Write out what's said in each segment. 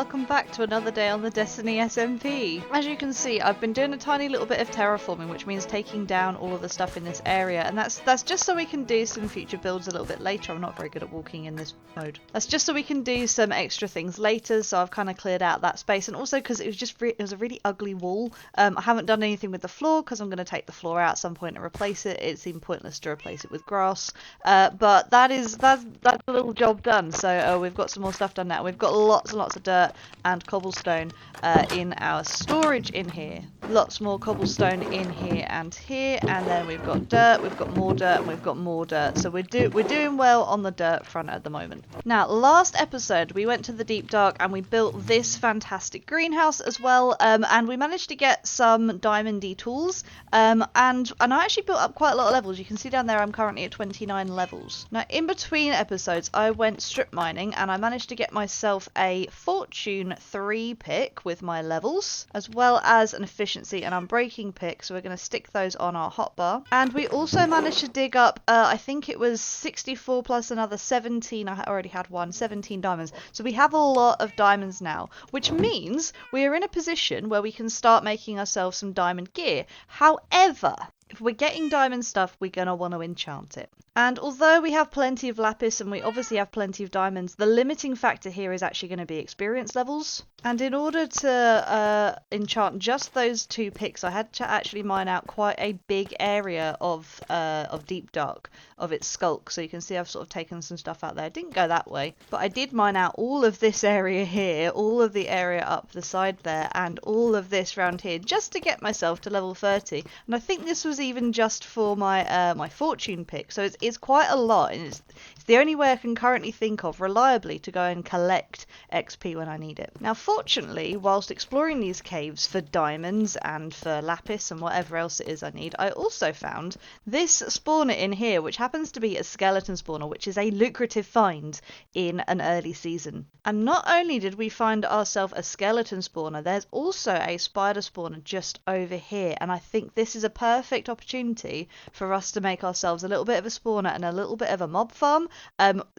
welcome back to another day on the Destiny SMP. As you can see, I've been doing a tiny little bit of terraforming, which means taking down all of the stuff in this area, and that's just so we can do some future builds a little bit later. I'm not very good at walking in this mode. That's just so we can do some extra things later, so I've kind of cleared out that space, and also because it was just it was a really ugly wall. I haven't done anything with the floor because I'm going to take the floor out at some point and replace it. It seemed pointless to replace it with grass, but that's a little job done. So we've got some more stuff done now. We've got lots and lots of dirt and cobblestone in our storage in here. Lots more cobblestone in here, and then we've got dirt, we've got more dirt, and we've got more dirt. So we're doing well on the dirt front at the moment. Now, last episode we went to the deep dark and we built this fantastic greenhouse as well, and we managed to get some diamondy tools, and I actually built up quite a lot of levels. You can see down there I'm currently at 29 levels. Now, in between episodes I went strip mining and I managed to get myself a fortune 3 pick with my levels, as well as an efficiency and unbreaking pick, so we're going to stick those on our hotbar. And we also managed to dig up I think it was 64 plus another 17, I already had 17 diamonds, so we have a lot of diamonds now, which means we are in a position where we can start making ourselves some diamond gear. However, if we're getting diamond stuff, we're going to want to enchant it. And although we have plenty of lapis and we obviously have plenty of diamonds, the limiting factor here is actually going to be experience levels. And in order to enchant just those 2 picks, I had to actually mine out quite a big area of deep dark, of its skulk. So you can see I've sort of taken some stuff out there. I didn't go that way, but I did mine out all of this area here, all of the area up the side there, and all of this round here, just to get myself to level 30. And I think this was even just for my my fortune pick, so it's quite a lot, and it's the only way I can currently think of reliably to go and collect XP when I need it. Now, fortunately, whilst exploring these caves for diamonds and for lapis and whatever else it is I need, I also found this spawner in here, which happens to be a skeleton spawner, which is a lucrative find in an early season. And not only did we find ourselves a skeleton spawner, there's also a spider spawner just over here, and I think this is a perfect opportunity for us to make ourselves a little bit of a spawner and a little bit of a mob farm.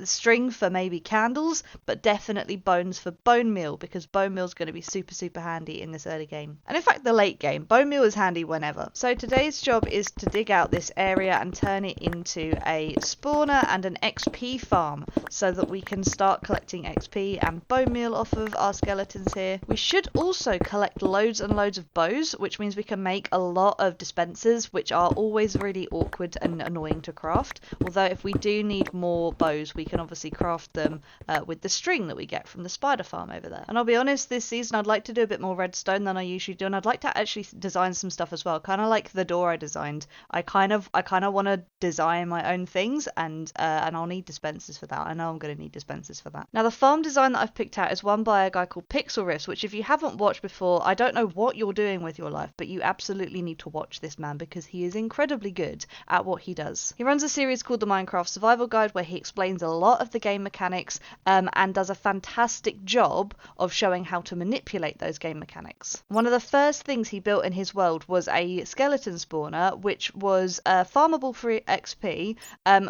String for maybe candles, but definitely bones for bone meal, because bone meal is going to be super handy in this early game, and in fact the late game. Bone meal is handy whenever. So today's job is to dig out this area and turn it into a spawner and an XP farm, so that we can start collecting XP and bone meal off of our skeletons here. We should also collect loads and loads of bows, which means we can make a lot of dispensers, which are always really awkward and annoying to craft. Although if we do need more bows, we can obviously craft them with the string that we get from the spider farm over there. And I'll be honest, this season I'd like to do a bit more redstone than I usually do, and I'd like to actually design some stuff as well, kind of like the door I designed. I kind of want to design my own things, and I'll need dispensers for that. I know I'm going to need dispensers for that. Now, the farm design that I've picked out is one by a guy called Pixel Riffs, which if you haven't watched before, I don't know what you're doing with your life, but you absolutely need to watch this man, because he is incredibly good at what he does. He runs a series called the Minecraft Survival Guide, where he explains a lot of the game mechanics and does a fantastic job of showing how to manipulate those game mechanics. One of the first things he built in his world was a skeleton spawner, which was farmable for XP,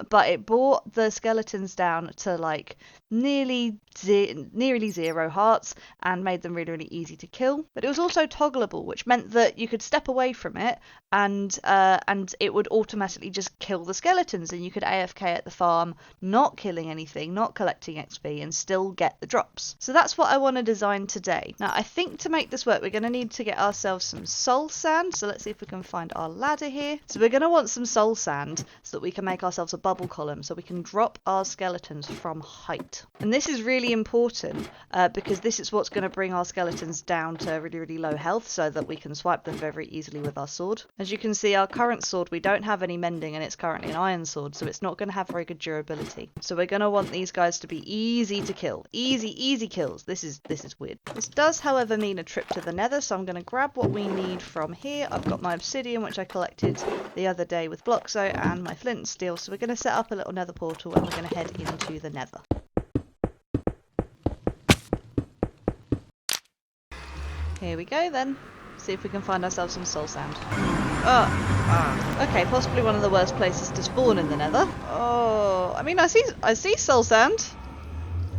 but it brought the skeletons down to like nearly 0 hearts and made them really easy to kill. But it was also toggleable, which meant that you could step away from it and it would automatically just kill the skeletons, and you could AFK at the farm, not killing anything, not collecting XP, and still get the drops. So that's what I want to design today. Now, I think to make this work, we're going to need to get ourselves some soul sand. So let's see if we can find our ladder here. So we're going to want some soul sand so that we can make ourselves a bubble column, so we can drop our skeletons from height. And this is really important because this is what's going to bring our skeletons down to really low health, so that we can swipe them very easily with our sword. As you can see, our current sword, we don't have any mending, and it's currently an iron sword, so it's not going to have very good durability. So we're going to want these guys to be easy to kill. Easy kills. This is weird. This does, however, mean a trip to the Nether, so I'm going to grab what we need from here. I've got my obsidian, which I collected the other day with Bloxo, and my flint and steel, so we're going to set up a little Nether portal and we're going to head into the Nether. Here we go then. See if we can find ourselves some soul sand. Okay, possibly one of the worst places to spawn in the Nether. I mean, I see soul sand.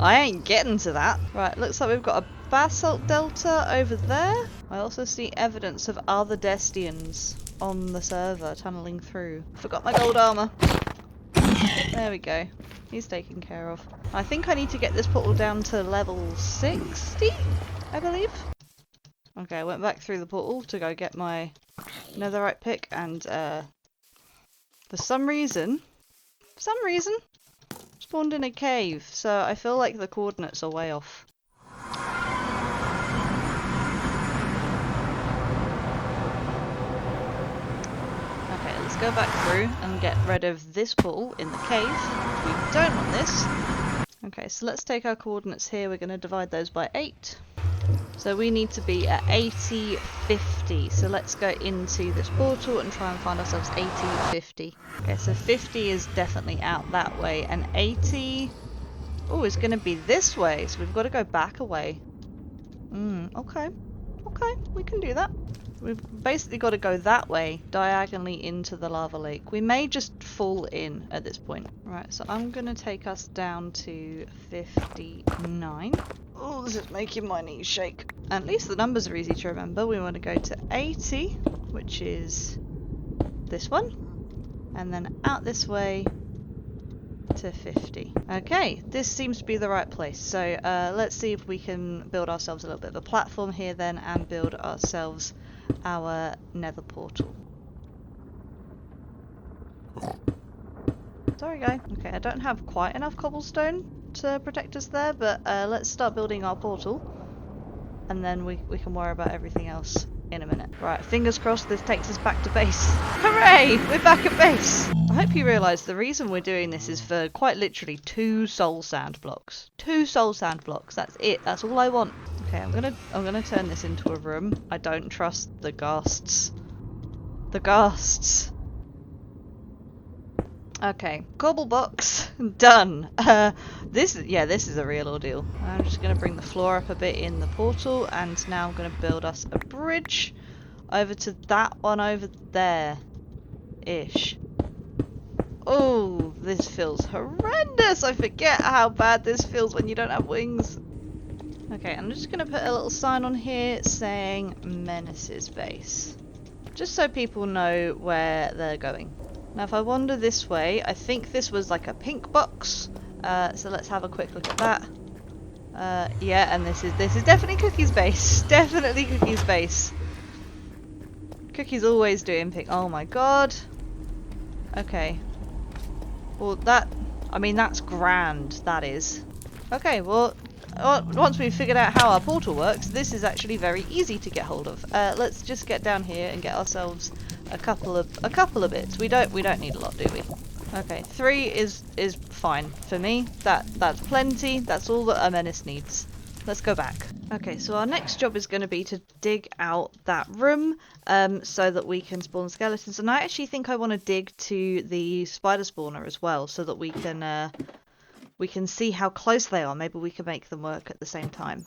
I ain't getting to that. Right, looks like we've got a basalt delta over there. I also see evidence of other Destians on the server tunneling through. Forgot my gold armor. There we go. He's taken care of. I think I need to get this portal down to level 60, I believe. Okay, I went back through the portal to go get my netherite pick, and for some reason, spawned in a cave, so I feel like the coordinates are way off. Okay, let's go back through and get rid of this portal in the cave. We don't want this. Okay, so let's take our coordinates here. We're going to divide those by 8. So we need to be at 80, 50. So let's go into this portal and try and find ourselves 80, 50. Okay, so 50 is definitely out that way, and 80... oh, it's going to be this way, so we've got to go back a way. Okay. Okay, we can do that. We've basically got to go that way, diagonally into the lava lake. We may just fall in at this point. Right, so I'm going to take us down to 59. Oh, this is making my knees shake. At least the numbers are easy to remember. We want to go to 80, which is this one. And then out this way to 50. Okay, this seems to be the right place. So let's see if we can build ourselves a little bit of a platform here then, and build ourselves our nether portal. Sorry guy. Okay, I don't have quite enough cobblestone to protect us there, but let's start building our portal, and then we can worry about everything else in a minute. Right, fingers crossed this takes us back to base. Hooray! We're back at base! I hope you realise the reason we're doing this is for quite literally 2 soul sand blocks. 2 soul sand blocks, that's it, that's all I want. Okay, I'm gonna turn this into a room. I don't trust the ghasts. The ghasts. Okay, cobble box done. This is a real ordeal. I'm just going to bring the floor up a bit in the portal, and now I'm going to build us a bridge over to that one over there ish. Oh, this feels horrendous. I forget how bad this feels when you don't have wings. Okay, I'm just going to put a little sign on here saying Menace's base, just so people know where they're going. Now if I wander this way, I think this was like a pink box, so let's have a quick look at that. Yeah, and this is definitely Cookie's base. Definitely Cookie's base. Cookie's always doing pink. Oh my god. Okay. Well that's grand, that is. Okay, well, once we've figured out how our portal works, this is actually very easy to get hold of. Let's just get down here and get ourselves a couple of bits. We don't need a lot, do we? Okay, 3 is fine for me. That's plenty. That's all that a menace needs. Let's go back. Okay, so our next job is going to be to dig out that room so that we can spawn skeletons. And I actually think I want to dig to the spider spawner as well, so that we can see how close they are. Maybe we can make them work at the same time.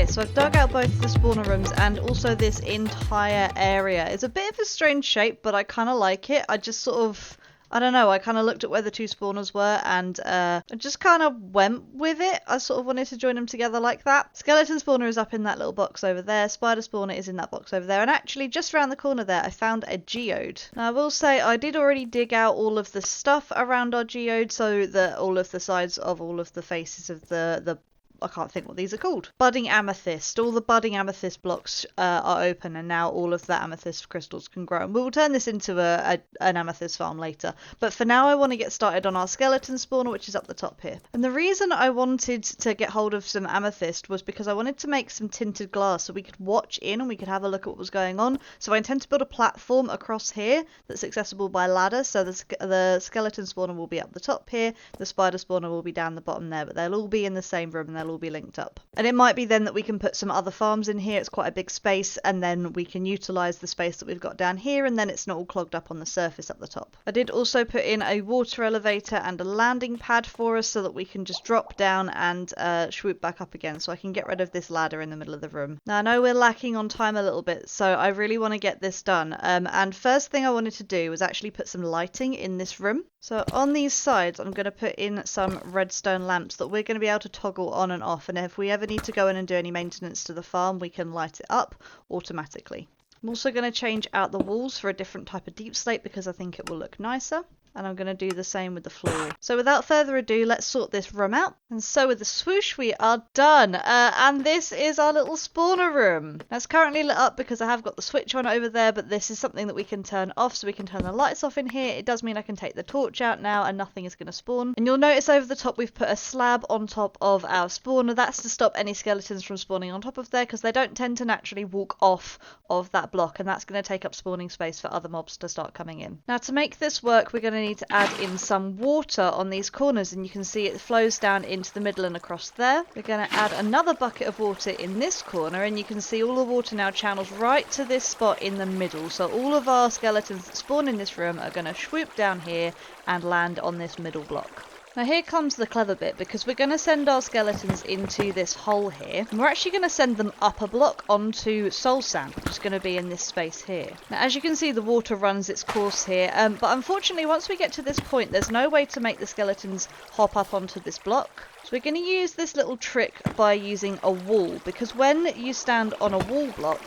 So I've dug out both the spawner rooms and also this entire area. It's a bit of a strange shape, but I kind of like it. I just sort of, I don't know, I kind of looked at where the 2 spawners were, and I just kind of went with it. I sort of wanted to join them together like that. Skeleton spawner is up in that little box over there. Spider spawner is in that box over there. And actually, just around the corner there, I found a geode. Now, I will say I did already dig out all of the stuff around our geode, so that all of the sides of all of the faces of the I can't think what these are called. Budding amethyst. All the budding amethyst blocks are open, and now all of the amethyst crystals can grow. And we will turn this into an amethyst farm later. But for now, I want to get started on our skeleton spawner, which is up the top here. And the reason I wanted to get hold of some amethyst was because I wanted to make some tinted glass so we could watch in and we could have a look at what was going on. So I intend to build a platform across here that's accessible by ladder. So the skeleton spawner will be up the top here, the spider spawner will be down the bottom there, but they'll all be in the same room and they'll all be linked up. And it might be then that we can put some other farms in here. It's quite a big space, and then we can utilize the space that we've got down here, and then it's not all clogged up on the surface up the top. I did also put in a water elevator and a landing pad for us so that we can just drop down and swoop back up again, so I can get rid of this ladder in the middle of the room. Now I know we're lacking on time a little bit, so I really want to get this done. And first thing I wanted to do was actually put some lighting in this room. So on these sides, I'm going to put in some redstone lamps that we're going to be able to toggle on and off. And if we ever need to go in and do any maintenance to the farm, we can light it up automatically. I'm also going to change out the walls for a different type of deep slate because I think it will look nicer. And I'm going to do the same with the floor. So without further ado, let's sort this room out. And so with the swoosh, we are done. And this is our little spawner room. Now it's currently lit up because I have got the switch on over there, but this is something that we can turn off, so we can turn the lights off in here. It does mean I can take the torch out now and nothing is going to spawn. And you'll notice over the top we've put a slab on top of our spawner. That's to stop any skeletons from spawning on top of there because they don't tend to naturally walk off of that block, and that's going to take up spawning space for other mobs to start coming in. Now to make this work, we're going to need to add in some water on these corners, and you can see it flows down into the middle and across there. We're going to add another bucket of water in this corner, and you can see all the water now channels right to this spot in the middle. So all of our skeletons that spawn in this room are going to swoop down here and land on this middle block. Now here comes the clever bit, because we're going to send our skeletons into this hole here, and we're actually going to send them up a block onto soulsand, which is going to be in this space here. Now as you can see, the water runs its course here, but unfortunately once we get to this point there's no way to make the skeletons hop up onto this block. So we're going to use this little trick by using a wall, because when you stand on a wall block,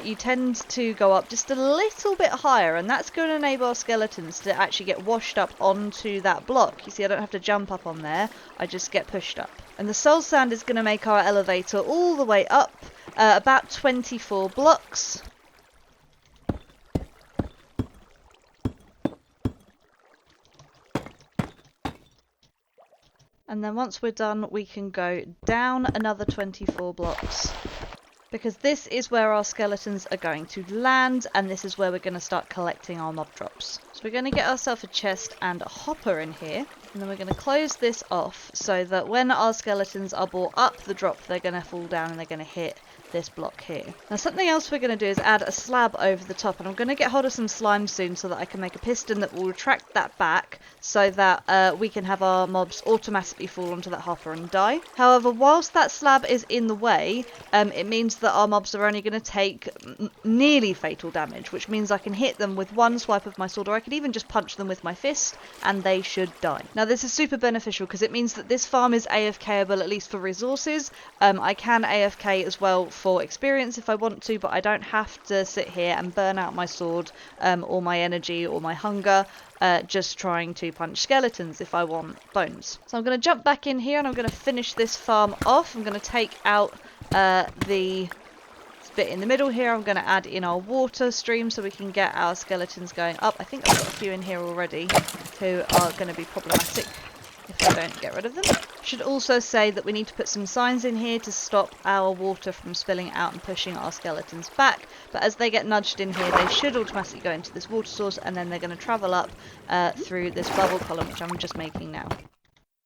you tend to go up just a little bit higher, and that's going to enable our skeletons to actually get washed up onto that block. You see, I don't have to jump up on there, I just get pushed up. And the soul sand is going to make our elevator all the way up, about 24 blocks. And then once we're done, we can go down another 24 blocks. Because this is where our skeletons are going to land, and this is where we're going to start collecting our mob drops. So we're going to get ourselves a chest and a hopper in here, and then we're going to close this off so that when our skeletons are brought up the drop, they're going to fall down and they're going to hit this block here. Now something else we're going to do is add a slab over the top, and I'm going to get hold of some slime soon so that I can make a piston that will retract that back so that we can have our mobs automatically fall onto that hopper and die. However, whilst that slab is in the way, it means that our mobs are only going to take nearly fatal damage, which means I can hit them with one swipe of my sword, or I could even just punch them with my fist and they should die. Now this is super beneficial because it means that this farm is AFKable, at least for resources. I can AFK as well for experience if I want to, but I don't have to sit here and burn out my sword or my energy or my hunger just trying to punch skeletons if I want bones. So I'm going to jump back in here and I'm going to finish this farm off. I'm going to take out the bit in the middle here. I'm going to add in our water stream so we can get our skeletons going up. I think I've got a few in here already who are going to be problematic if I don't get rid of them. Should also say that we need to put some signs in here to stop our water from spilling out and pushing our skeletons back, but as they get nudged in here they should automatically go into this water source, and then they're going to travel up through this bubble column which I'm just making now.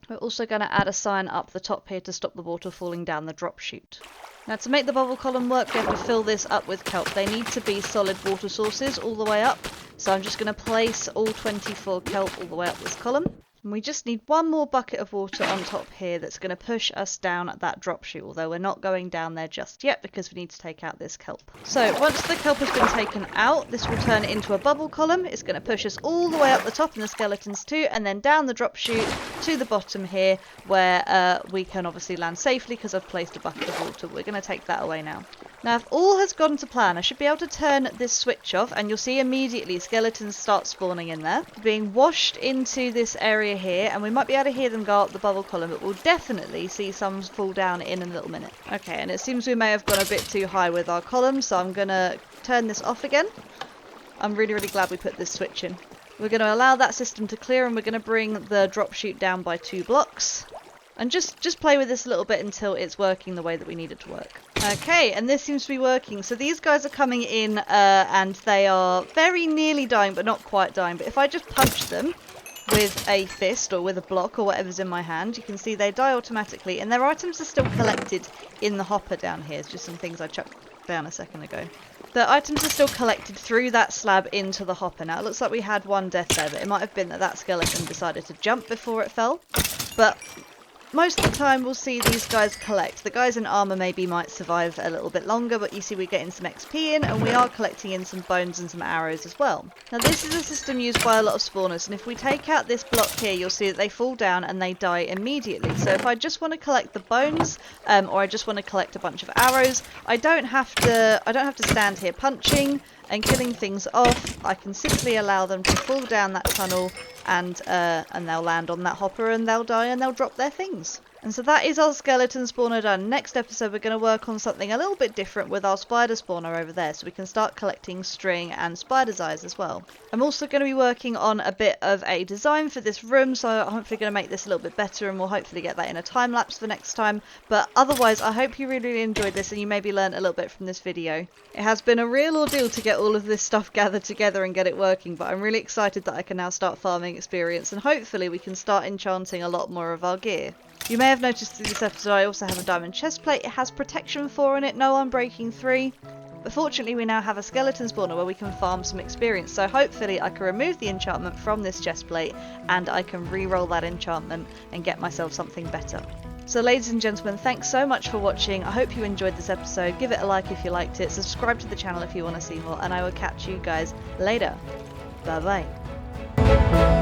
We're also going to add a sign up the top here to stop the water falling down the drop chute. Now to make the bubble column work, we have to fill this up with kelp. They need to be solid water sources all the way up, so I'm just going to place all 24 kelp all the way up this column. And we just need one more bucket of water on top here that's going to push us down at that drop chute, although we're not going down there just yet because we need to take out this kelp. So once the kelp has been taken out, this will turn into a bubble column. It's going to push us all the way up the top and the skeletons too, and then down the drop chute to the bottom here where we can obviously land safely because I've placed a bucket of water. We're going to take that away now. Now if all has gone to plan, I should be able to turn this switch off and you'll see immediately skeletons start spawning in there, being washed into this area here, and we might be able to hear them go up the bubble column, but we'll definitely see some fall down in a little minute. Okay, and it seems we may have gone a bit too high with our column, so I'm going to turn this off again. I'm really, really glad we put this switch in. We're going to allow that system to clear, and we're going to bring the drop chute down by 2 blocks. And just play with this a little bit until it's working the way that we need it to work. Okay, and this seems to be working. So these guys are coming in and they are very nearly dying, but not quite dying. But if I just punch them with a fist or with a block or whatever's in my hand, you can see they die automatically. And their items are still collected in the hopper down here. It's just some things I chucked down a second ago. The items are still collected through that slab into the hopper. Now, it looks like we had one death there, but it might have been that that skeleton decided to jump before it fell. But most of the time we'll see these guys collect. The guys in armour maybe might survive a little bit longer, but you see we're getting some XP in, and we are collecting in some bones and some arrows as well. Now this is a system used by a lot of spawners, and if we take out this block here, you'll see that they fall down and they die immediately. So if I just want to collect the bones, or I just want to collect a bunch of arrows, I don't have to stand here punching and killing things off. I can simply allow them to fall down that tunnel, and they'll land on that hopper and they'll die and they'll drop their things. And so that is our skeleton spawner done. Next episode we're going to work on something a little bit different with our spider spawner over there, so we can start collecting string and spider's eyes as well. I'm also going to be working on a bit of a design for this room, so I'm hopefully going to make this a little bit better, and we'll hopefully get that in a time lapse for next time. But otherwise, I hope you really enjoyed this and you maybe learned a little bit from this video. It has been a real ordeal to get all of this stuff gathered together and get it working, but I'm really excited that I can now start farming experience, and hopefully we can start enchanting a lot more of our gear. You may have noticed through this episode I also have a diamond chest plate. It has protection 4 in it, no unbreaking 3. But fortunately we now have a skeleton spawner where we can farm some experience. So hopefully I can remove the enchantment from this chest plate and I can re-roll that enchantment and get myself something better. So ladies and gentlemen, thanks so much for watching. I hope you enjoyed this episode. Give it a like if you liked it. Subscribe to the channel if you want to see more. And I will catch you guys later. Bye bye.